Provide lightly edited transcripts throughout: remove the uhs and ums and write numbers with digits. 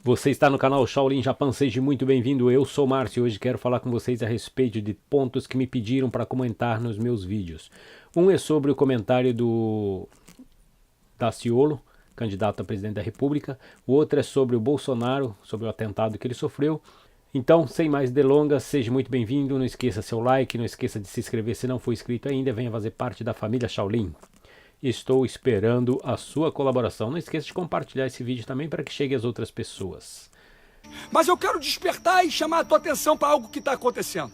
Você está no canal Shaolin Japan, seja muito bem-vindo, eu sou Márcio e hoje quero falar com vocês a respeito de pontos que me pediram para comentar nos meus vídeos. Um é sobre o comentário do Daciolo, candidato a presidente da República, o outro é sobre o Bolsonaro, sobre o atentado que ele sofreu. Então, sem mais delongas, seja muito bem-vindo, não esqueça seu like, não esqueça de se inscrever se não for inscrito ainda, venha fazer parte da família Shaolin. Estou esperando a sua colaboração. Não esqueça de compartilhar esse vídeo também para que chegue às outras pessoas. Mas eu quero despertar e chamar a tua atenção para algo que está acontecendo.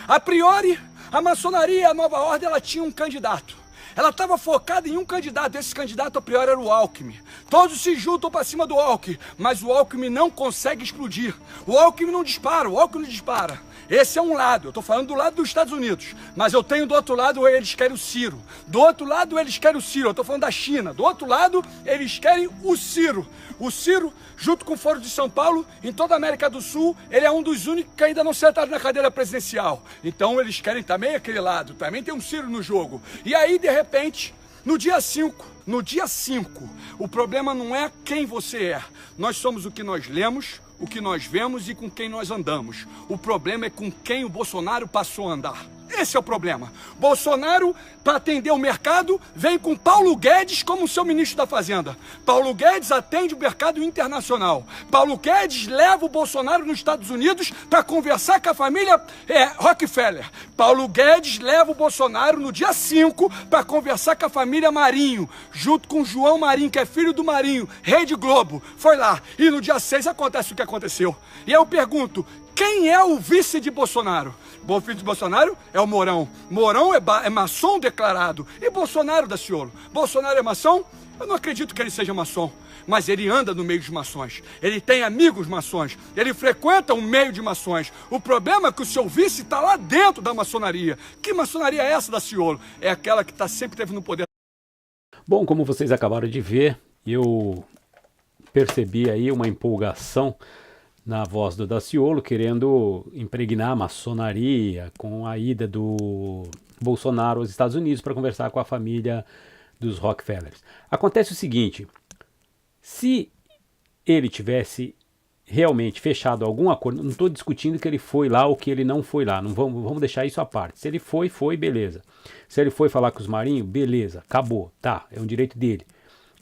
A priori, a maçonaria, a nova ordem, ela tinha um candidato. Ela estava focada em um candidato, esse candidato a priori era o Alckmin. Todos se juntam para cima do Alckmin, mas o Alckmin não consegue explodir. O Alckmin não dispara, o Alckmin não dispara. Esse é um lado, eu estou falando do lado dos Estados Unidos, mas eu tenho do outro lado, eles querem o Ciro. Do outro lado, eles querem o Ciro, eu estou falando da China. Do outro lado, eles querem o Ciro. O Ciro, junto com o Foro de São Paulo, em toda a América do Sul, ele é um dos únicos que ainda não sentaram na cadeira presidencial. Então eles querem também aquele lado, também tem um Ciro no jogo. E aí, de repente, no dia 5, o problema não é quem você é. Nós somos o que nós lemos, o que nós vemos e com quem nós andamos. O problema é com quem o Bolsonaro passou a andar. Esse é o problema. Bolsonaro, para atender o mercado, vem com Paulo Guedes como seu ministro da Fazenda. Paulo Guedes atende o mercado internacional. Paulo Guedes leva o Bolsonaro nos Estados Unidos para conversar com a família Rockefeller. Paulo Guedes leva o Bolsonaro no dia 5 para conversar com a família Marinho, junto com João Marinho, que é filho do Marinho, Rede Globo. Foi lá. E no dia 6 acontece o que aconteceu. E eu pergunto, quem é o vice de Bolsonaro? O vice de Bolsonaro é o Mourão. Mourão é maçom declarado. E Bolsonaro, Daciolo? Bolsonaro é maçom? Eu não acredito que ele seja maçom. Mas ele anda no meio dos maçons. Ele tem amigos maçons. Ele frequenta um meio de maçons. O problema é que o seu vice está lá dentro da maçonaria. Que maçonaria é essa, Daciolo? É aquela que sempre teve no poder. Bom, como vocês acabaram de ver, eu percebi aí uma empolgação na voz do Daciolo, querendo impregnar a maçonaria com a ida do Bolsonaro aos Estados Unidos para conversar com a família dos Rockefellers. Acontece o seguinte, se ele tivesse realmente fechado algum acordo, não estou discutindo que ele foi lá ou que ele não foi lá, não vamos deixar isso à parte. Se ele foi, beleza. Se ele foi falar com os marinhos, beleza, acabou, tá, é um direito dele.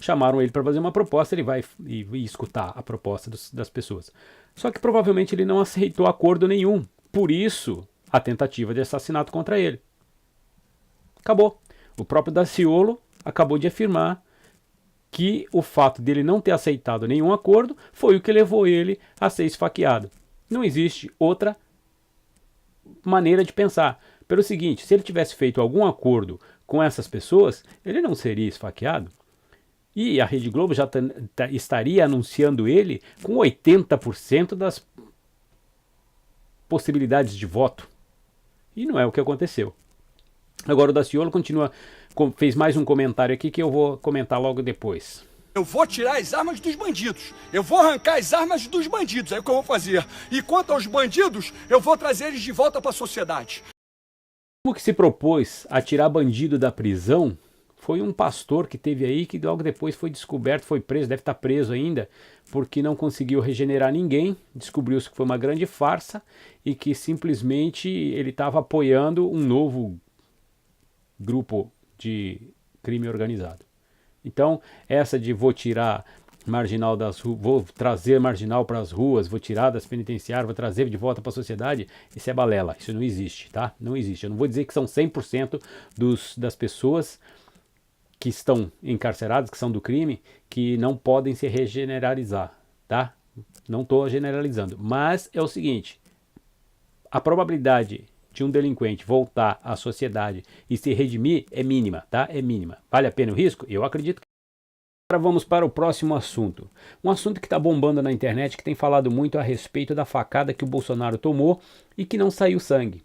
Chamaram ele para fazer uma proposta, ele vai e escutar a proposta das pessoas. Só que provavelmente ele não aceitou acordo nenhum. Por isso, a tentativa de assassinato contra ele. Acabou. O próprio Daciolo acabou de afirmar que o fato dele não ter aceitado nenhum acordo foi o que levou ele a ser esfaqueado. Não existe outra maneira de pensar. Pelo seguinte, se ele tivesse feito algum acordo com essas pessoas, ele não seria esfaqueado. E a Rede Globo já estaria anunciando ele com 80% das possibilidades de voto. E não é o que aconteceu. Agora o Daciolo fez mais um comentário aqui que eu vou comentar logo depois. Eu vou tirar as armas dos bandidos. Eu vou arrancar as armas dos bandidos. É o que eu vou fazer. E quanto aos bandidos, eu vou trazer eles de volta para a sociedade. O que se propôs a tirar bandido da prisão foi um pastor que teve aí, que logo depois foi descoberto, foi preso, deve estar preso ainda, porque não conseguiu regenerar ninguém, descobriu-se que foi uma grande farsa e que simplesmente ele estava apoiando um novo grupo de crime organizado. Então, essa de vou tirar marginal das ruas, vou trazer marginal para as ruas, vou tirar das penitenciárias, vou trazer de volta para a sociedade, isso é balela, isso não existe, tá? Não existe. Eu não vou dizer que são 100% das pessoas que estão encarcerados, que são do crime, que não podem se regeneralizar, tá? Não estou generalizando, mas é o seguinte, a probabilidade de um delinquente voltar à sociedade e se redimir é mínima, tá? É mínima. Vale a pena o risco? Eu acredito que... Agora vamos para o próximo assunto. Um assunto que está bombando na internet, que tem falado muito a respeito da facada que o Bolsonaro tomou e que não saiu sangue.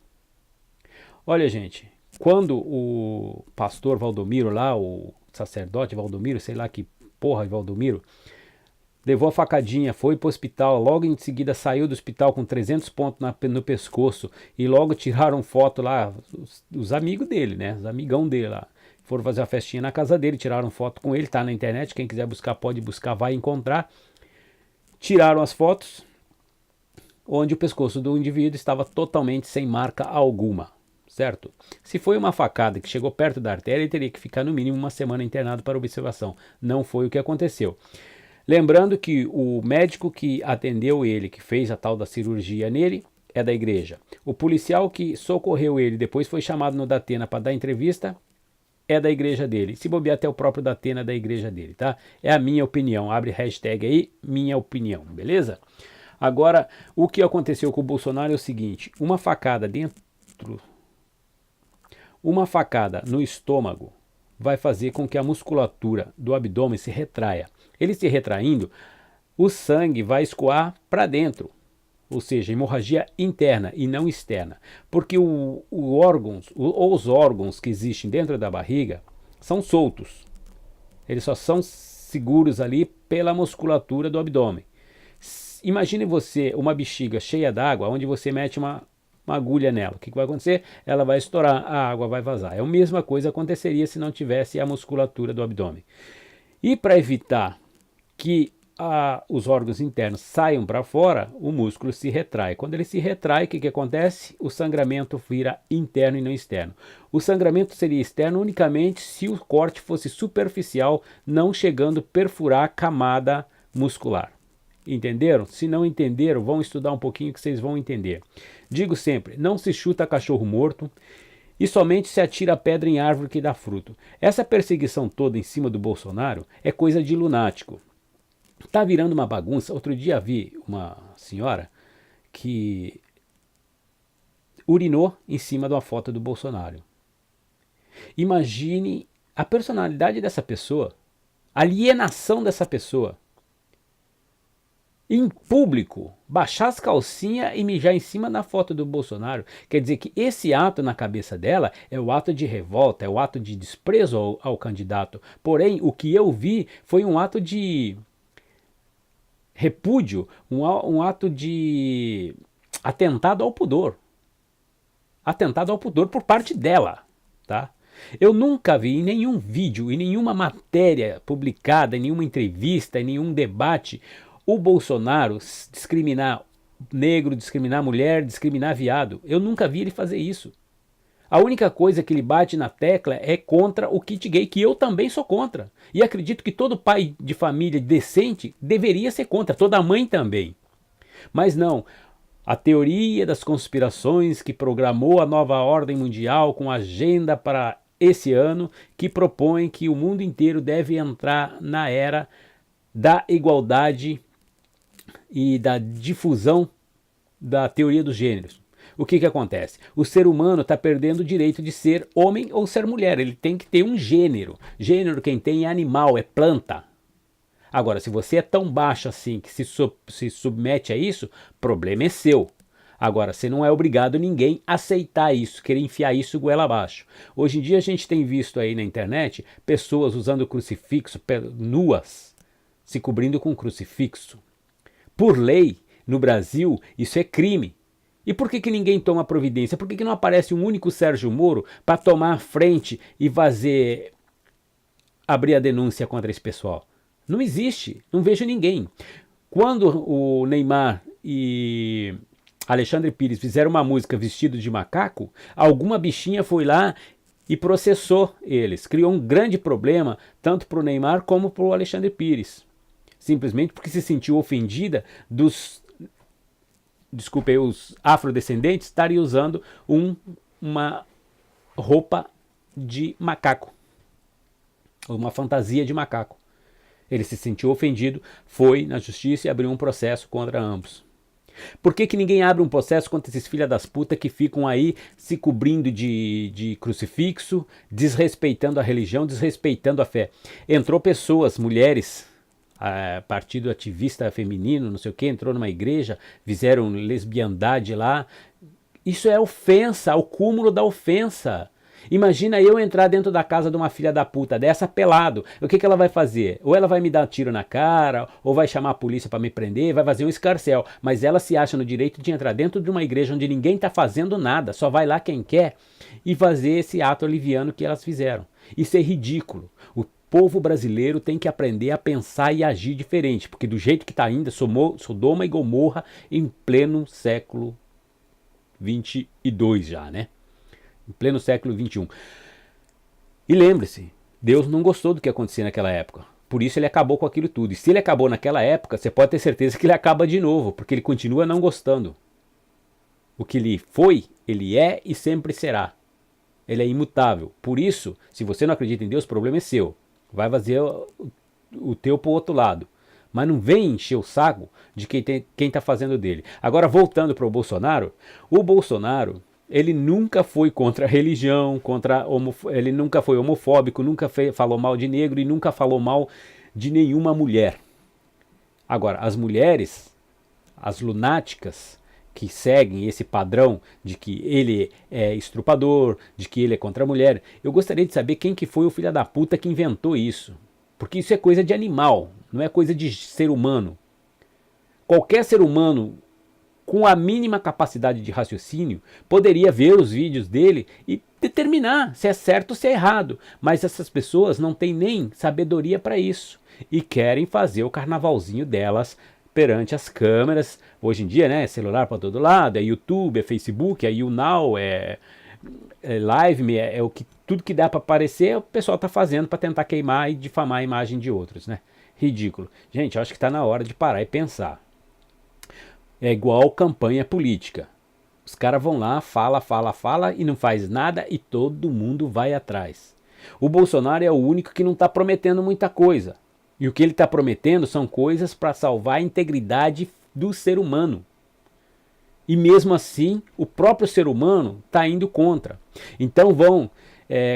Olha, gente, quando o pastor Valdomiro lá, o sacerdote Valdomiro, sei lá que porra de Valdomiro, levou a facadinha, foi pro hospital, logo em seguida saiu do hospital com 300 pontos no pescoço e logo tiraram foto lá, os amigos dele, né, os amigão dele lá. Foram fazer uma festinha na casa dele, tiraram foto com ele, tá na internet, quem quiser buscar pode buscar, vai encontrar. Tiraram as fotos, onde o pescoço do indivíduo estava totalmente sem marca alguma, certo? Se foi uma facada que chegou perto da artéria, ele teria que ficar no mínimo uma semana internado para observação. Não foi o que aconteceu. Lembrando que o médico que atendeu ele, que fez a tal da cirurgia nele, é da igreja. O policial que socorreu ele, depois foi chamado no Datena para dar entrevista, é da igreja dele. Se bobear, até o próprio Datena é da igreja dele, tá? É a minha opinião. Abre hashtag aí, minha opinião, beleza? Agora, o que aconteceu com o Bolsonaro é o seguinte: uma facada no estômago vai fazer com que a musculatura do abdômen se retraia. Ele se retraindo, o sangue vai escoar para dentro, ou seja, hemorragia interna e não externa, porque os órgãos que existem dentro da barriga são soltos. Eles só são seguros ali pela musculatura do abdômen. Imagine você uma bexiga cheia d'água, onde você mete uma agulha nela. O que vai acontecer? Ela vai estourar, a água vai vazar. É a mesma coisa aconteceria se não tivesse a musculatura do abdômen. E para evitar que os órgãos internos saiam para fora, o músculo se retrai. Quando ele se retrai, o que acontece? O sangramento vira interno e não externo. O sangramento seria externo unicamente se o corte fosse superficial, não chegando a perfurar a camada muscular. Entenderam? Se não entenderam, vão estudar um pouquinho que vocês vão entender. Digo sempre, não se chuta cachorro morto e somente se atira pedra em árvore que dá fruto. Essa perseguição toda em cima do Bolsonaro é coisa de lunático. Tá virando uma bagunça. Outro dia vi uma senhora que urinou em cima de uma foto do Bolsonaro. Imagine a personalidade dessa pessoa, a alienação dessa pessoa. Em público, baixar as calcinhas e mijar em cima da foto do Bolsonaro. Quer dizer que esse ato na cabeça dela é o ato de revolta, é o ato de desprezo ao candidato. Porém, o que eu vi foi um ato de repúdio, um ato de atentado ao pudor. Atentado ao pudor por parte dela, tá? Eu nunca vi em nenhum vídeo, em nenhuma matéria publicada, em nenhuma entrevista, em nenhum debate, o Bolsonaro discriminar negro, discriminar mulher, discriminar viado. Eu nunca vi ele fazer isso. A única coisa que ele bate na tecla é contra o kit gay, que eu também sou contra. E acredito que todo pai de família decente deveria ser contra, toda mãe também. Mas não, a teoria das conspirações que programou a nova ordem mundial com agenda para esse ano, que propõe que o mundo inteiro deve entrar na era da igualdade e da difusão da teoria dos gêneros. O que acontece? O ser humano está perdendo o direito de ser homem ou ser mulher. Ele tem que ter um gênero. Gênero quem tem é animal, é planta. Agora, se você é tão baixo assim que se submete a isso, problema é seu. Agora, você não é obrigado ninguém a aceitar isso, querer enfiar isso goela abaixo. Hoje em dia a gente tem visto aí na internet pessoas usando crucifixo, nuas, se cobrindo com crucifixo. Por lei, no Brasil, isso é crime. E por que ninguém toma providência? Por que não aparece um único Sérgio Moro para tomar a frente e abrir a denúncia contra esse pessoal? Não existe, não vejo ninguém. Quando o Neymar e Alexandre Pires fizeram uma música vestido de macaco, alguma bichinha foi lá e processou eles. Criou um grande problema, tanto para o Neymar como para o Alexandre Pires. Simplesmente porque se sentiu ofendida os afrodescendentes estarem usando uma roupa de macaco, uma fantasia de macaco. Ele se sentiu ofendido, foi na justiça e abriu um processo contra ambos. Por que ninguém abre um processo contra esses filha das putas que ficam aí se cobrindo de crucifixo, desrespeitando a religião, desrespeitando a fé? Entrou pessoas, mulheres, partido ativista feminino, não sei o que, entrou numa igreja, fizeram lesbiandade lá. Isso é ofensa, o cúmulo da ofensa. Imagina eu entrar dentro da casa de uma filha da puta dessa pelado. O que ela vai fazer? Ou ela vai me dar tiro na cara, ou vai chamar a polícia para me prender, vai fazer um escarcéu. Mas ela se acha no direito de entrar dentro de uma igreja onde ninguém está fazendo nada, só vai lá quem quer e fazer esse ato aliviano que elas fizeram. Isso é ridículo. O povo brasileiro tem que aprender a pensar e agir diferente, porque do jeito que está ainda, Sodoma e Gomorra em pleno século 22 já, né? Em pleno século 21. E lembre-se, Deus não gostou do que acontecia naquela época. Por isso ele acabou com aquilo tudo. E se ele acabou naquela época, você pode ter certeza que ele acaba de novo, porque ele continua não gostando. O que ele foi, ele é e sempre será. Ele é imutável. Por isso, se você não acredita em Deus, o problema é seu. Vai fazer o teu pro outro lado. Mas não vem encher o saco de quem está fazendo dele. Agora, voltando para o Bolsonaro, ele nunca foi contra a religião, ele nunca foi homofóbico, nunca falou mal de negro e nunca falou mal de nenhuma mulher. Agora, as mulheres, as lunáticas, que seguem esse padrão de que ele é estrupador, de que ele é contra a mulher, eu gostaria de saber quem que foi o filho da puta que inventou isso. Porque isso é coisa de animal, não é coisa de ser humano. Qualquer ser humano com a mínima capacidade de raciocínio poderia ver os vídeos dele e determinar se é certo ou se é errado. Mas essas pessoas não têm nem sabedoria para isso e querem fazer o carnavalzinho delas perante as câmeras. Hoje em dia, né, celular para todo lado, é YouTube, é Facebook, é YouNow, é Live, tudo que dá para aparecer, o pessoal está fazendo para tentar queimar e difamar a imagem de outros, né? Ridículo. Gente, eu acho que está na hora de parar e pensar. É igual campanha política. Os caras vão lá, fala e não faz nada e todo mundo vai atrás. O Bolsonaro é o único que não está prometendo muita coisa. E o que ele está prometendo são coisas para salvar a integridade do ser humano. E mesmo assim, o próprio ser humano está indo contra. Então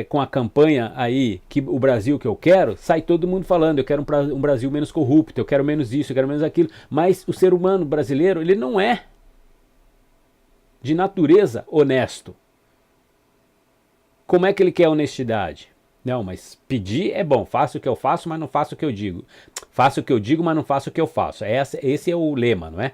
com a campanha aí, que o Brasil que eu quero, sai todo mundo falando, eu quero um Brasil menos corrupto, eu quero menos isso, eu quero menos aquilo. Mas o ser humano brasileiro, ele não é de natureza honesto. Como é que ele quer honestidade? Não, mas pedir é bom, faço o que eu faço, mas não faço o que eu digo. Faço o que eu digo, mas não faço o que eu faço. Esse é o lema, não é?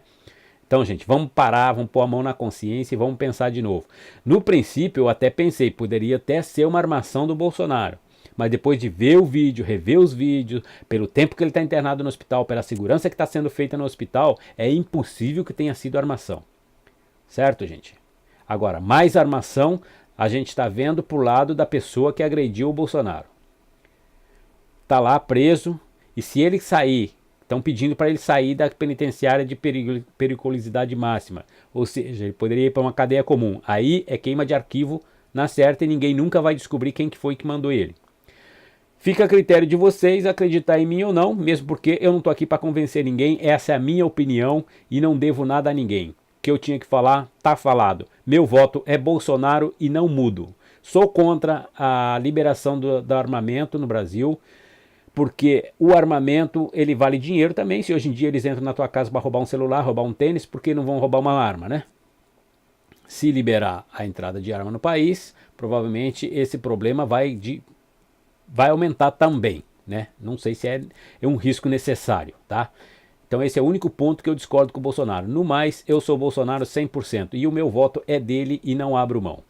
Então, gente, vamos parar, vamos pôr a mão na consciência e vamos pensar de novo. No princípio, eu até pensei, poderia até ser uma armação do Bolsonaro. Mas depois de ver o vídeo, rever os vídeos, pelo tempo que ele está internado no hospital, pela segurança que está sendo feita no hospital, é impossível que tenha sido armação. Certo, gente? Agora, mais armação a gente está vendo pro lado da pessoa que agrediu o Bolsonaro. Está lá preso, e se ele sair, estão pedindo para ele sair da penitenciária de periculosidade máxima. Ou seja, ele poderia ir para uma cadeia comum. Aí é queima de arquivo na certa e ninguém nunca vai descobrir quem que foi que mandou ele. Fica a critério de vocês acreditar em mim ou não, mesmo porque eu não estou aqui para convencer ninguém, essa é a minha opinião e não devo nada a ninguém. O que eu tinha que falar, tá falado. Meu voto é Bolsonaro e não mudo. Sou contra a liberação do armamento no Brasil, porque o armamento, ele vale dinheiro também. Se hoje em dia eles entram na tua casa para roubar um celular, roubar um tênis, por que não vão roubar uma arma, né? Se liberar a entrada de arma no país, provavelmente esse problema vai aumentar também, né? Não sei se é um risco necessário, tá? Então esse é o único ponto que eu discordo com o Bolsonaro. No mais, eu sou Bolsonaro 100% e o meu voto é dele e não abro mão.